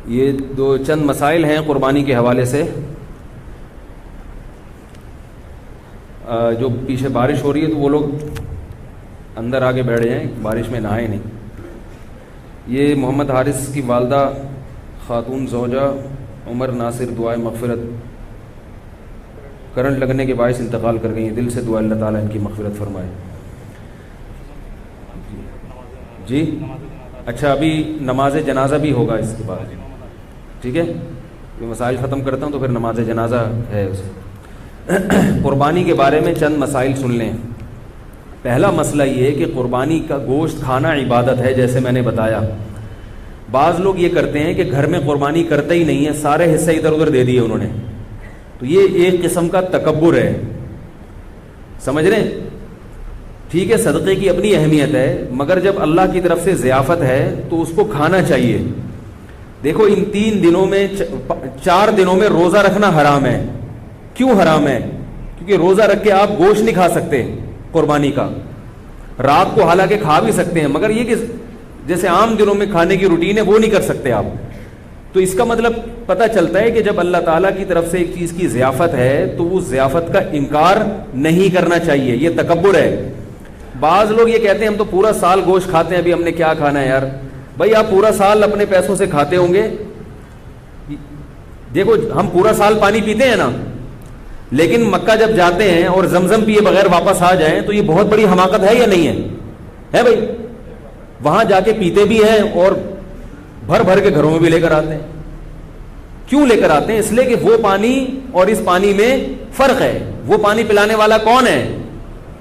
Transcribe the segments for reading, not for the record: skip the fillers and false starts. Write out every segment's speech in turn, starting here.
یہ دو چند مسائل ہیں قربانی کے حوالے سے. جو پیچھے بارش ہو رہی ہے تو وہ لوگ اندر آگے بیٹھ جائیں, بارش میں نہائے نہیں. یہ محمد حارث کی والدہ خاتون زوجہ عمر ناصر دعائے مغفرت, کرنٹ لگنے کے باعث انتقال کر گئی ہیں. دل سے دعا اللہ تعالیٰ ان کی مغفرت فرمائے. جی اچھا, ابھی نماز جنازہ بھی ہوگا اس کے بعد, ٹھیک ہے. یہ مسائل ختم کرتا ہوں تو پھر نماز جنازہ ہے اسے. قربانی کے بارے میں چند مسائل سن لیں. پہلا مسئلہ یہ ہے کہ قربانی کا گوشت کھانا عبادت ہے, جیسے میں نے بتایا. بعض لوگ یہ کرتے ہیں کہ گھر میں قربانی کرتے ہی نہیں ہیں, سارے حصے ادھر ادھر دے دیے انہوں نے, تو یہ ایک قسم کا تکبر ہے. سمجھ رہے ہیں؟ ٹھیک ہے, صدقے کی اپنی اہمیت ہے, مگر جب اللہ کی طرف سے ضیافت ہے تو اس کو کھانا چاہیے. دیکھو ان 3 دنوں میں 4 دنوں میں روزہ رکھنا حرام ہے. کیوں حرام ہے؟ کیونکہ روزہ رکھ کے آپ گوشت نہیں کھا سکتے قربانی کا. رات کو حالانکہ کھا بھی سکتے ہیں, مگر یہ کہ جیسے عام دنوں میں کھانے کی روٹین ہے وہ نہیں کر سکتے آپ. تو اس کا مطلب پتہ چلتا ہے کہ جب اللہ تعالیٰ کی طرف سے ایک چیز کی ضیافت ہے تو اس ضیافت کا انکار نہیں کرنا چاہیے. یہ تکبر ہے. بعض لوگ یہ کہتے ہیں ہم تو پورا سال گوشت کھاتے ہیں, ابھی ہم نے کیا کھانا ہے یار. بھائی آپ پورا سال اپنے پیسوں سے کھاتے ہوں گے. دیکھو ہم پورا سال پانی پیتے ہیں نا, لیکن مکہ جب جاتے ہیں اور زمزم پیے بغیر واپس آ جائیں تو یہ بہت بڑی حماقت ہے یا نہیں ہے بھائی؟ وہاں جا کے پیتے بھی ہیں اور بھر بھر کے گھروں میں بھی لے کر آتے ہیں. کیوں لے کر آتے ہیں؟ اس لیے کہ وہ پانی اور اس پانی میں فرق ہے. وہ پانی پلانے والا کون ہے؟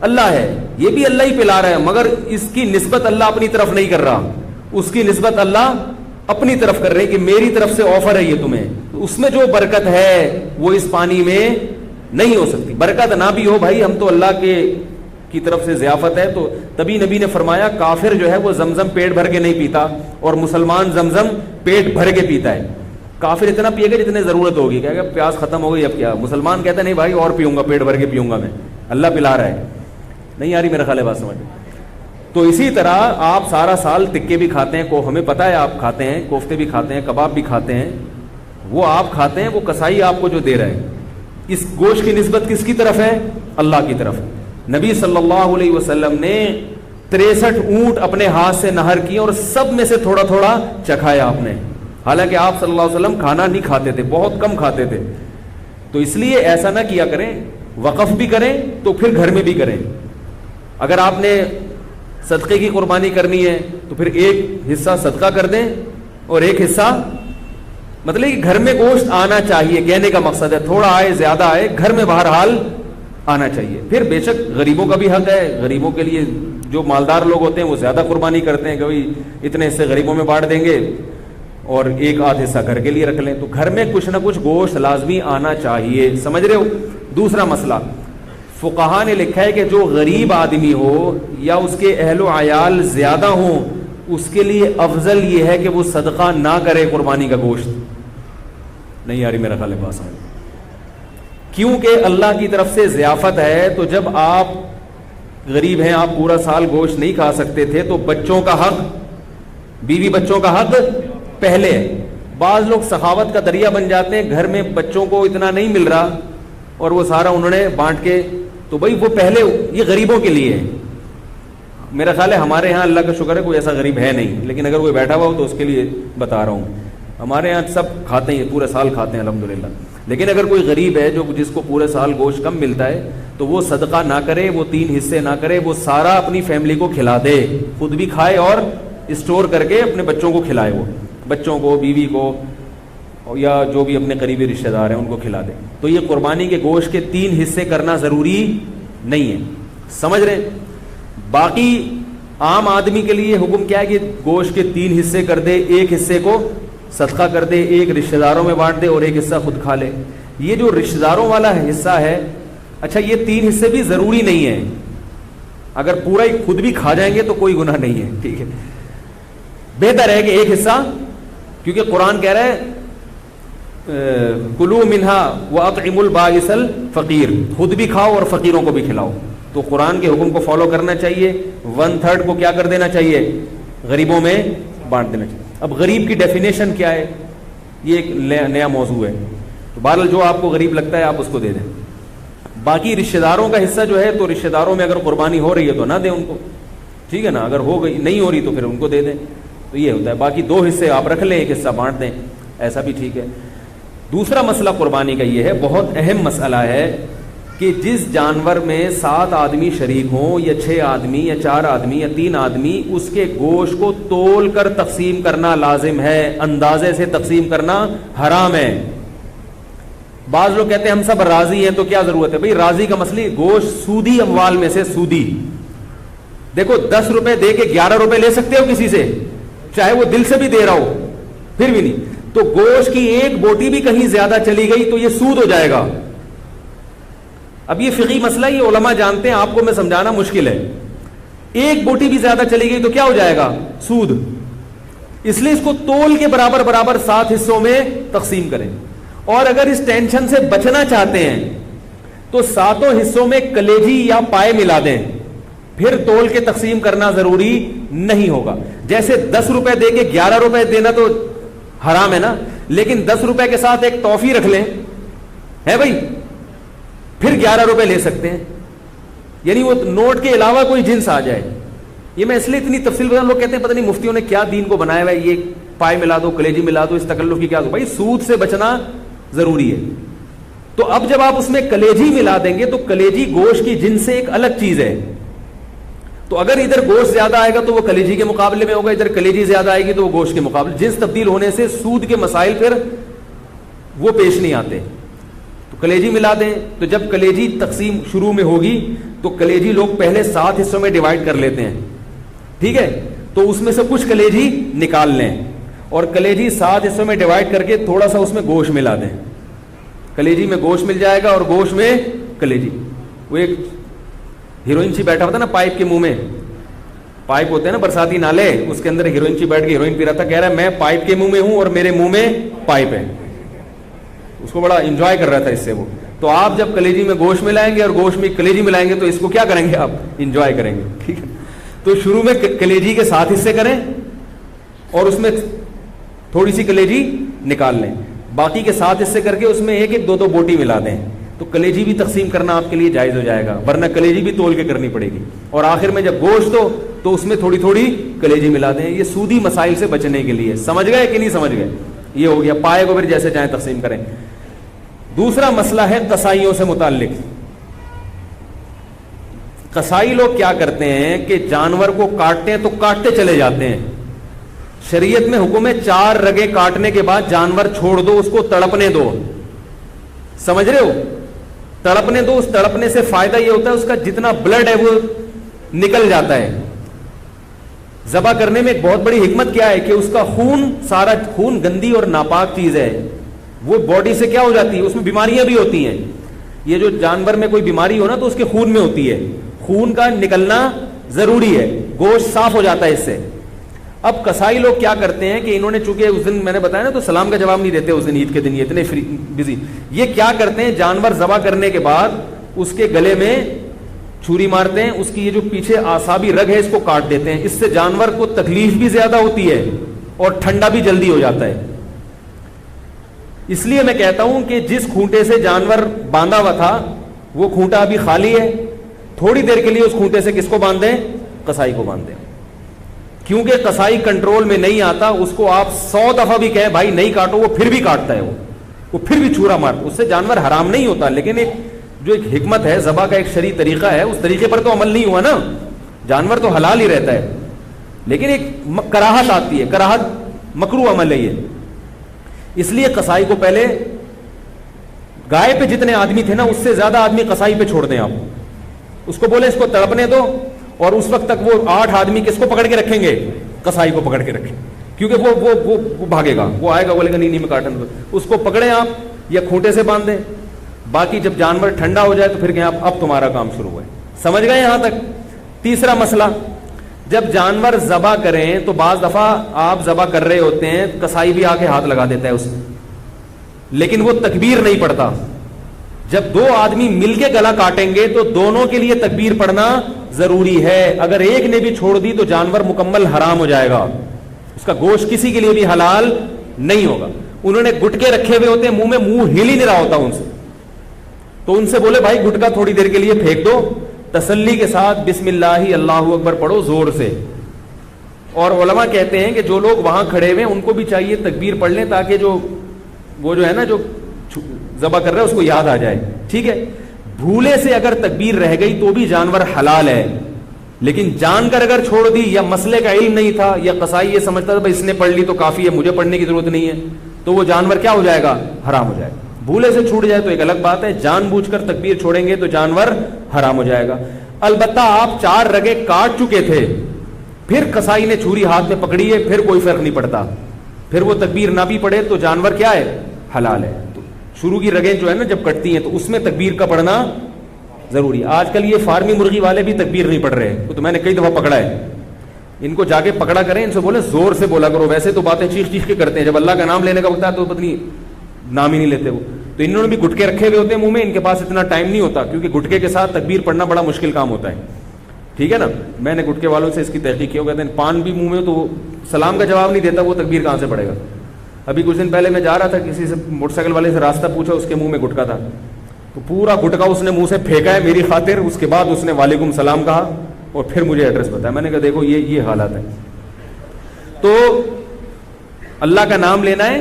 اللہ ہے. یہ بھی اللہ ہی پلا رہا ہے, مگر اس کی نسبت اللہ اپنی طرف نہیں کر رہا. اس کی نسبت اللہ اپنی طرف کر رہے کہ میری طرف سے آفر ہے یہ تمہیں. اس میں جو برکت ہے وہ اس پانی میں نہیں ہو سکتی. برکت نہ بھی ہو بھائی, ہم تو اللہ کی طرف سے ضیافت ہے. تو تبھی نبی نے فرمایا کافر جو ہے وہ زمزم پیٹ بھر کے نہیں پیتا, اور مسلمان زمزم پیٹ بھر کے پیتا ہے. کافر اتنا پیے گا جتنے ضرورت ہوگی, کہے گا پیاس ختم ہو گئی اب کیا. مسلمان کہتا ہے نہیں بھائی اور پیوں گا, پیٹ بھر کے پیوں گا میں, اللہ پلا رہا ہے. نہیں آ رہی میرا خیال ہے بات سمجھ. تو اسی طرح آپ سارا سال تکے بھی کھاتے ہیں, ہمیں پتہ ہے آپ کھاتے ہیں, کوفتے بھی کھاتے ہیں, کباب بھی کھاتے ہیں, وہ آپ کھاتے ہیں, وہ کسائی آپ کو جو دے رہے ہیں. اس گوشت کی نسبت کس کی طرف ہے؟ اللہ کی طرف. نبی صلی اللہ علیہ وسلم نے 63 اونٹ اپنے ہاتھ سے نہر کیے اور سب میں سے تھوڑا تھوڑا چکھایا آپ نے. حالانکہ آپ صلی اللہ علیہ وسلم کھانا نہیں کھاتے تھے, بہت کم کھاتے تھے. تو اس لیے ایسا نہ کیا کریں, وقف بھی کریں تو پھر گھر میں بھی کریں. اگر آپ نے صدقے کی قربانی کرنی ہے تو پھر ایک حصہ صدقہ کر دیں اور ایک حصہ, مطلب کہ گھر میں گوشت آنا چاہیے. کہنے کا مقصد ہے تھوڑا آئے زیادہ آئے, گھر میں بہرحال آنا چاہیے. پھر بے شک غریبوں کا بھی حق ہے. غریبوں کے لیے جو مالدار لوگ ہوتے ہیں وہ زیادہ قربانی کرتے ہیں کہ بھائی اتنے حصے غریبوں میں بانٹ دیں گے اور ایک آدھ حصہ گھر کے لیے رکھ لیں. تو گھر میں کچھ نہ کچھ گوشت لازمی آنا چاہیے. سمجھ رہے ہو؟ دوسرا مسئلہ, فقہا نے لکھا ہے کہ جو غریب آدمی ہو یا اس کے اہل و عیال زیادہ ہوں, اس کے لیے افضل یہ ہے کہ وہ صدقہ نہ کرے قربانی کا گوشت. نہیں آ رہی میرا خیال ہے بات سمجھ. کیونکہ اللہ کی طرف سے ضیافت ہے. تو جب آپ غریب ہیں, آپ پورا سال گوشت نہیں کھا سکتے تھے, تو بچوں کا حق, بیوی بچوں کا حق پہلے. بعض لوگ سخاوت کا دریا بن جاتے ہیں, گھر میں بچوں کو اتنا نہیں مل رہا اور وہ سارا انہوں نے بانٹ کے, تو بھائی وہ پہلے, یہ غریبوں کے لیے ہے. میرا خیال ہے ہمارے یہاں اللہ کا شکر ہے کوئی ایسا غریب ہے نہیں, لیکن اگر کوئی بیٹھا ہوا ہو تو اس کے لیے بتا رہا ہوں. ہمارے یہاں سب کھاتے ہیں, پورے سال کھاتے ہیں الحمدللہ. لیکن اگر کوئی غریب ہے جو جس کو پورے سال گوشت کم ملتا ہے, تو وہ صدقہ نہ کرے, وہ 3 حصے نہ کرے, وہ سارا اپنی فیملی کو کھلا دے, خود بھی کھائے اور اسٹور کر کے اپنے بچوں کو کھلائے. وہ بچوں کو, بیوی کو, یا جو بھی اپنے قریبی رشتہ دار ہیں ان کو کھلا دے. تو یہ قربانی کے گوشت کے 3 حصے کرنا ضروری نہیں ہے. سمجھ رہے؟ باقی عام آدمی کے لیے حکم کیا ہے کہ گوشت کے 3 حصے کر دے, ایک حصے کو صدقہ کر دے, ایک رشتہ داروں میں بانٹ دے اور ایک حصہ خود کھا لے. یہ جو رشتہ داروں والا حصہ ہے, اچھا یہ 3 حصے بھی ضروری نہیں ہے. اگر پورا ہی خود بھی کھا جائیں گے تو کوئی گناہ نہیں ہے, ٹھیک ہے. بہتر ہے کہ ایک حصہ, کیونکہ قرآن کہہ رہا ہے کلو منہا واطعموا البائس الفقیر, خود بھی کھاؤ اور فقیروں کو بھی کھلاؤ. تو قرآن کے حکم کو فالو کرنا چاہیے. 1/3 کو کیا کر دینا چاہیے؟ غریبوں میں بانٹ دینا چاہیے. اب غریب کی ڈیفینیشن کیا ہے؟ یہ ایک نیا موضوع ہے. تو بہرحال جو آپ کو غریب لگتا ہے آپ اس کو دے دیں. باقی رشتہ داروں کا حصہ جو ہے تو رشتہ داروں میں اگر قربانی ہو رہی ہے تو نہ دیں ان کو, ٹھیک ہے نا, اگر ہو گئی نہیں ہو رہی تو پھر ان کو دے دیں. تو یہ ہوتا ہے. باقی 2 حصے آپ رکھ لیں, 1 حصہ بانٹ دیں, ایسا بھی ٹھیک ہے. دوسرا مسئلہ قربانی کا یہ ہے, بہت اہم مسئلہ ہے, کہ جس جانور میں 7 آدمی شریک ہوں یا 6 آدمی یا 4 آدمی یا 3 آدمی, اس کے گوشت کو تول کر تقسیم کرنا لازم ہے, اندازے سے تقسیم کرنا حرام ہے. بعض لوگ کہتے ہیں ہم سب راضی ہیں تو کیا ضرورت ہے. بھئی راضی کا مسئلہ, گوشت سودی اموال میں سے سودی, دیکھو 10 روپے دے کے 11 روپے لے سکتے ہو کسی سے, چاہے وہ دل سے بھی دے رہا ہو, پھر بھی نہیں. تو گوشت کی ایک بوٹی بھی کہیں زیادہ چلی گئی تو یہ سود ہو جائے گا. اب یہ فقہی مسئلہ, یہ علماء جانتے ہیں, آپ کو میں سمجھانا مشکل ہے. ایک بوٹی بھی زیادہ چلی گئی تو کیا ہو جائے گا, سود. اس لیے اس کو تول کے برابر برابر 7 حصوں میں تقسیم کریں. اور اگر اس ٹینشن سے بچنا چاہتے ہیں تو 7 حصوں میں کلیجی یا پائے ملا دیں, پھر تول کے تقسیم کرنا ضروری نہیں ہوگا. جیسے 10 روپے دے کے 11 روپے دینا تو حرام ہے نا, لیکن 10 روپے کے ساتھ ایک ٹافی رکھ لیں, ہے بھائی, پھر 11 روپے لے سکتے ہیں. یعنی وہ نوٹ کے علاوہ کوئی جنس آ جائے. یہ میں اس لیے اتنی تفصیل بتا, لوگ کہتے ہیں پتہ نہیں مفتیوں نے کیا دین کو بنایا ہوا ہے, یہ پائے ملا دو, کلیجی ملا دو, اس تکلف کی کیا دو. بھائی سود سے بچنا ضروری ہے. تو اب جب آپ اس میں کلیجی ملا دیں گے تو کلیجی گوشت کی جنس سے ایک الگ چیز ہے. تو اگر ادھر گوشت زیادہ آئے گا تو وہ کلیجی کے مقابلے میں ہوگا, ادھر کلیجی زیادہ آئے گی تو وہ گوشت کے مقابلے. جنس تبدیل ہونے سے سود کے مسائل پھر وہ پیش نہیں آتے. تو کلیجی ملا دیں. تو جب کلیجی تقسیم شروع میں ہوگی تو کلیجی لوگ پہلے 7 حصوں میں ڈیوائڈ کر لیتے ہیں, ٹھیک ہے. تو اس میں سے کچھ کلیجی نکال لیں اور کلیجی 7 حصوں میں ڈیوائڈ کر کے تھوڑا سا اس میں گوشت ملا دیں. کلیجی میں گوشت مل جائے گا اور گوشت میں کلیجی. وہ ایک ہیروئن چی بیٹھا ہوتا نا پائپ کے منہ میں, پائپ ہوتے ہیں نا برساتی نالے, اس کے اندر ہیروئن چی بیٹھ کے ہیروئن پی رہا تھا, کہہ رہا ہے میں پائپ کے منہ میں ہوں اور میرے منہ میں پائپ ہے. اس کو بڑا انجوائے کر رہا تھا اس سے وہ. تو آپ جب کلیجی میں گوشت ملائیں گے اور گوشت میں کلیجی ملائیں گے تو اس کو کیا کریں گے, آپ انجوائے کریں گے, ٹھیک ہے. تو شروع میں کلیجی کے 7 حصے کریں اور اس میں تھوڑی سی کلیجی نکال لیں, باقی کے 7 حصے کر کے اس میں 1-2 بوٹی ملا دیں. تو کلیجی بھی تقسیم کرنا آپ کے لیے جائز ہو جائے گا, ورنہ کلیجی بھی تول کے کرنی پڑے گی. اور آخر میں جب گوشت ہو تو اس میں تھوڑی تھوڑی کلیجی ملا دیں. یہ سودی مسائل سے بچنے کے لیے. سمجھ گئے کہ نہیں سمجھ گئے؟ یہ ہو گیا. پائے کو پھر جیسے چاہیں تقسیم کریں. دوسرا مسئلہ ہے قصائیوں سے متعلق. قصائی لوگ کیا کرتے ہیں کہ جانور کو کاٹتے ہیں تو کاٹتے چلے جاتے ہیں. شریعت میں حکم ہے 4 رگیں کاٹنے کے بعد جانور چھوڑ دو, اس کو تڑپنے دو. سمجھ رہے ہو؟ تڑپنے دو. اس تڑپنے سے فائدہ یہ ہوتا ہے اس کا جتنا بلڈ ہے وہ نکل جاتا ہے. ذبح کرنے میں ایک بہت بڑی حکمت کیا ہے کہ اس کا خون, سارا خون گندی اور ناپاک چیز ہے, وہ باڈی سے کیا ہو جاتی ہے, اس میں بیماریاں بھی ہوتی ہیں. یہ جو جانور میں کوئی بیماری ہو نا تو اس کے خون میں ہوتی ہے, خون کا نکلنا ضروری ہے, گوشت صاف ہو جاتا ہے اس سے. اب قصائی لوگ کیا کرتے ہیں کہ انہوں نے چونکہ اس دن میں نے بتایا نا تو سلام کا جواب نہیں دیتے اس دن, عید کے دن یہ اتنے بزی. یہ کیا کرتے ہیں, جانور ذبح کرنے کے بعد اس کے گلے میں چھری مارتے ہیں, اس کی یہ جو پیچھے اعصابی رگ ہے اس کو کاٹ دیتے ہیں. اس سے جانور کو تکلیف بھی زیادہ ہوتی ہے اور ٹھنڈا بھی جلدی ہو جاتا ہے. اس لیے میں کہتا ہوں کہ جس کھونٹے سے جانور باندھا ہوا تھا وہ کھونٹا ابھی خالی ہے, تھوڑی دیر کے لیے اس کھونٹے سے کس کو باندھ دیں, قصائی کو باندھ دیں. کیونکہ قصائی کنٹرول میں نہیں آتا, اس کو آپ 100 دفعہ بھی کہیں بھائی نہیں کاٹو, وہ پھر بھی کاٹتا ہے, وہ پھر بھی چھرا مارتا. اس سے جانور حرام نہیں ہوتا, لیکن ایک جو ایک حکمت ہے, ذبح کا ایک شرعی طریقہ ہے, اس طریقے پر تو عمل نہیں ہوا نا. جانور تو حلال ہی رہتا ہے, لیکن ایک کراہت آتی ہے, کراہت مکروہ عمل ہے یہ. اس لیے قصائی کو پہلے گائے پہ جتنے آدمی تھے نا اس سے زیادہ آدمی قصائی پہ چھوڑ دیں آپ. اس کو بولے اس کو تڑپنے دو, اور اس وقت تک وہ 8 آدمی کس کو پکڑ کے رکھیں گے, قصائی کو پکڑ کے رکھیں, کیونکہ وہ بھاگے گا, وہ آئے گا بولے گا نہیں میں کاٹن دو. اس کو پکڑیں آپ یا کھوٹے سے باندھ دیں. باقی جب جانور ٹھنڈا ہو جائے تو پھر کہیں آپ اب تمہارا کام شروع ہے. سمجھ گئے یہاں تک؟ تیسرا مسئلہ, جب جانور ذبح کریں تو بعض دفعہ آپ ذبح کر رہے ہوتے ہیں, قصائی بھی آ کے ہاتھ لگا دیتا ہے اس میں, لیکن وہ تکبیر نہیں پڑتا. جب 2 آدمی مل کے گلا کاٹیں گے تو دونوں کے لیے تکبیر پڑھنا ضروری ہے. اگر ایک نے بھی چھوڑ دی تو جانور مکمل حرام ہو جائے گا, اس کا گوشت کسی کے لیے بھی حلال نہیں ہوگا. انہوں نے گٹکے رکھے ہوئے ہوتے ہیں منہ میں, منہ ہل ہی نہیں رہا ہوتا ان سے, تو ان سے بولے بھائی گٹکا تھوڑی دیر کے لیے پھینک دو, تسلی کے ساتھ بسم اللہ اللہ اکبر پڑھو زور سے. اور علماء کہتے ہیں کہ جو لوگ وہاں کھڑے ہوئے ہیں ان کو بھی چاہیے تکبیر پڑھ لیں, تاکہ وہ جو ہے نا جو ذبح کر رہا ہے اس کو یاد آ جائے. ٹھیک ہے, بھولے سے اگر تکبیر رہ گئی تو بھی جانور حلال ہے, لیکن جان کر اگر چھوڑ دی, یا مسئلے کا علم نہیں تھا, یا قصائی یہ سمجھتا تھا بھائی اس نے پڑھ لی تو کافی ہے, مجھے پڑھنے کی ضرورت نہیں ہے, تو وہ جانور کیا ہو جائے گا, حرام ہو جائے گا. بھولے سے چھوٹ جائے تو ایک الگ بات ہے, جان بوجھ کر تکبیر چھوڑیں گے تو جانور حرام ہو جائے گا. البتہ آپ 4 رگیں کاٹ چکے تھے, پھر قصائی نے چھری ہاتھ میں پکڑی ہے, پھر کوئی فرق نہیں پڑتا, پھر وہ تکبیر نہ بھی پڑے تو جانور کیا ہے, حلال ہے. تو شروع کی رگیں جو ہے نا جب کٹتی ہیں تو اس میں تکبیر کا پڑھنا ضروری ہے. آج کل یہ فارمی مرغی والے بھی تکبیر نہیں پڑھ رہے, وہ تو میں نے کئی دفعہ پکڑا ہے, ان کو جا کے پکڑا کریں, ان سے بولے زور سے بولا کرو. ویسے تو باتیں چیخ چیخ کے کرتے ہیں, جب اللہ کا نام لینے کا وقت ہے تو پتہ نہیں نام ہی نہیں لیتے وہ. تو انہوں نے بھی گٹکے رکھے ہوئے ہوتے ہیں منہ میں, ان کے پاس اتنا ٹائم نہیں ہوتا, کیونکہ گٹکے کے ساتھ تکبیر پڑھنا بڑا مشکل کام ہوتا ہے. ٹھیک ہے نا, میں نے گٹکے والوں سے اس کی تحقیق کی, وہ کہتے ہیں پان بھی منہ میں تو وہ سلام کا جواب نہیں دیتا, وہ تکبیر کہاں سے پڑے گا. ابھی کچھ دن پہلے میں جا رہا تھا, کسی سے موٹر سائیکل والے سے راستہ پوچھا, اس کے منہ میں گٹکا تھا, تو پورا گٹکا اس نے منہ سے پھینکا ہے میری خاطر. اس کے بعد اس نے وعلیکم السلام کہا اور پھر مجھے ایڈریس بتایا. میں نے کہا دیکھو یہ حالات ہے. تو اللہ کا نام لینا ہے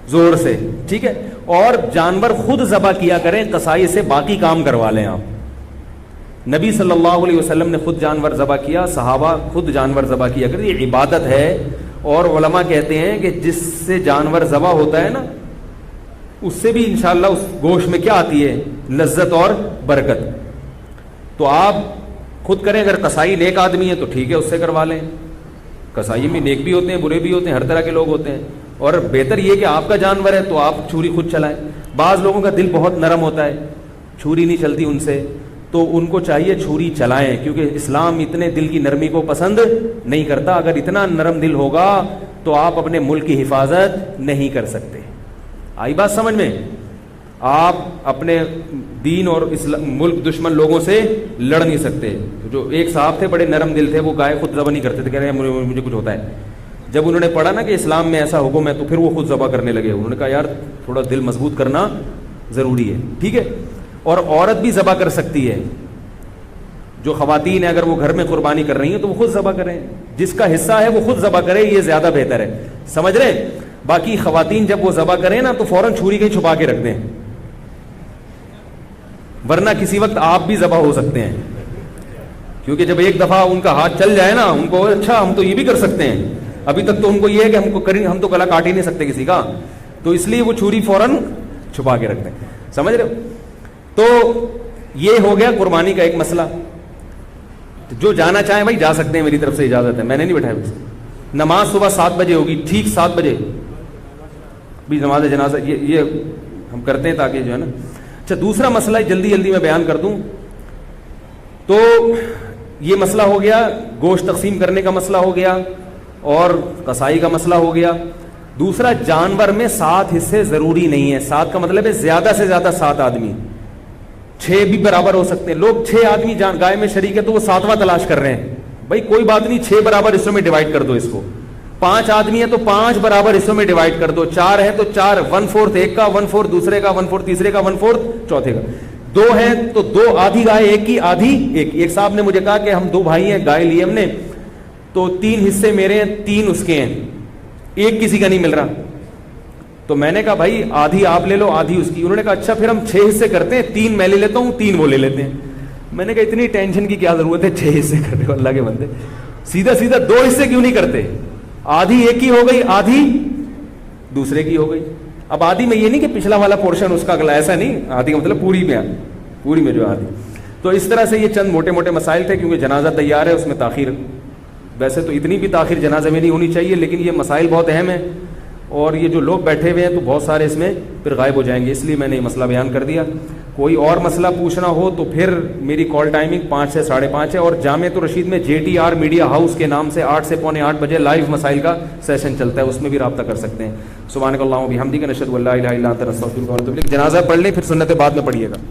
زور سے. ٹھیک ہے, اور جانور خود ذبح کیا کریں, قصائی سے باقی کام کروا لیں آپ. نبی صلی اللہ علیہ وسلم نے خود جانور ذبح کیا, صحابہ خود جانور ذبح کیا کریں, یہ عبادت ہے. اور علماء کہتے ہیں کہ جس سے جانور ذبح ہوتا ہے نا, اس سے بھی انشاءاللہ اس گوشت میں کیا آتی ہے, لذت اور برکت. تو آپ خود کریں, اگر قصائی نیک آدمی ہے تو ٹھیک ہے اس سے کروا لیں. قصائی میں نیک بھی ہوتے ہیں, برے بھی ہوتے ہیں, ہر طرح کے لوگ ہوتے ہیں, اور بہتر یہ کہ آپ کا جانور ہے تو آپ چھری خود چلائیں. بعض لوگوں کا دل بہت نرم ہوتا ہے, چھری نہیں چلتی ان سے, تو ان کو چاہیے چھری چلائیں, کیونکہ اسلام اتنے دل کی نرمی کو پسند نہیں کرتا. اگر اتنا نرم دل ہوگا تو آپ اپنے ملک کی حفاظت نہیں کر سکتے. آئی بات سمجھ میں؟ آپ اپنے دین اور ملک دشمن لوگوں سے لڑ نہیں سکتے. جو ایک صاحب تھے بڑے نرم دل تھے, وہ گائے خود ذبح نہیں کرتے تھے, کہہ رہے ہیں مجھے کچھ ہوتا ہے. جب انہوں نے پڑھا نا کہ اسلام میں ایسا حکم ہے تو پھر وہ خود ذبح کرنے لگے. انہوں نے کہا یار تھوڑا دل مضبوط کرنا ضروری ہے. ٹھیک ہے, اور عورت بھی ذبح کر سکتی ہے. جو خواتین ہیں اگر وہ گھر میں قربانی کر رہی ہیں تو وہ خود ذبح کریں, جس کا حصہ ہے وہ خود ذبح کرے, یہ زیادہ بہتر ہے. سمجھ رہے؟ باقی خواتین جب وہ ذبح کریں نا تو فوراً چھری کہیں چھپا کے رکھ دیں, ورنہ کسی وقت آپ بھی ذبح ہو سکتے ہیں. کیونکہ جب ایک دفعہ ان کا ہاتھ چل جائے نا, ان کو اچھا ہم تو یہ بھی کر سکتے ہیں, ابھی تک تو ان کو یہ ہے کہ ہم تو گلا کاٹ ہی نہیں سکتے کسی کا, تو اس لیے وہ چھری فوراً چھپا کے رکھ دیں. سمجھ رہے ہو؟ تو یہ ہو گیا قربانی کا ایک مسئلہ. جو جانا چاہیں بھائی جا سکتے ہیں, میری طرف سے اجازت ہے, میں نے نہیں بٹھایا. نماز صبح 7 بجے ہوگی, ٹھیک 7 بجے بھی نماز جنازہ یہ ہم کرتے ہیں تاکہ جو ہے نا. اچھا, دوسرا مسئلہ جلدی جلدی میں بیان کر دوں. تو یہ مسئلہ ہو گیا, گوشت تقسیم کرنے کا مسئلہ ہو گیا, اور قصائی کا مسئلہ ہو گیا. دوسرا, جانور میں 7 حصے ضروری نہیں ہے. 7 کا مطلب ہے زیادہ سے زیادہ 7 آدمی, 6 بھی برابر ہو سکتے ہیں. لوگ 6 آدمی گائے میں شریک ہے تو وہ 7واں تلاش کر رہے ہیں. بھائی کوئی بات نہیں, 6 برابر حصوں میں ڈیوائڈ کر دو اس کو. 5 آدمی ہے تو 5 برابر حصوں میں ڈیوائڈ کر دو. 4 ہے تو 4, 1/4 ایک کا, 1/4 دوسرے کا, 1/4 تیسرے کا, 1/4 چوتھے کا. 2 ہے تو 2, آدھی گائے ایک کی, آدھی ایک. ایک صاحب نے مجھے کہا کہ ہم 2 بھائی ہیں, گائے لی ہم نے, تو 3 حصے میرے ہیں, 3 اس کے ہیں, ایک کسی کا نہیں مل رہا. تو میں نے کہا بھائی آدھی آپ لے لو, آدھی اس کی. انہوں نے کہا اچھا پھر ہم 6 حصے کرتے ہیں, 3 میں لے لیتا ہوں, 3 وہ لے لیتے ہیں. میں نے کہا اتنی ٹینشن کی کیا ضرورت ہے, 6 حصے کر رہے ہو اللہ کے بندے, سیدھا سیدھا 2 حصے کیوں نہیں کرتے؟ آدھی ایک کی ہو گئی, آدھی دوسرے کی ہو گئی. اب آدھی میں یہ نہیں کہ پچھلا والا پورشن اس کا اگلا, ایسا نہیں, آدھی کا مطلب پوری میں جو آدھی. تو اس طرح سے یہ چند موٹے موٹے مسائل تھے, کیونکہ جنازہ تیار ہے, اس میں تاخیر, ویسے تو اتنی بھی تاخیر جنازے میں نہیں ہونی چاہیے, لیکن یہ مسائل بہت اہم ہیں, اور یہ جو لوگ بیٹھے ہوئے ہیں تو بہت سارے اس میں پھر غائب ہو جائیں گے, اس لیے میں نے یہ مسئلہ بیان کر دیا. کوئی اور مسئلہ پوچھنا ہو تو پھر میری کال ٹائمنگ 5 سے 5:30 ہے, اور جامعۃ الرشید میں JTR میڈیا ہاؤس کے نام سے 8 سے 7:45 بجے لائیو مسائل کا سیشن چلتا ہے, اس میں بھی رابطہ کر سکتے ہیں. سبحانک اللہم و بحمدک, نشہد ان لا الہ الا انت, نستغفرک و نتوب الیک. جنازہ پڑھ لیں, پھر سنت بعد میں پڑھیے گا.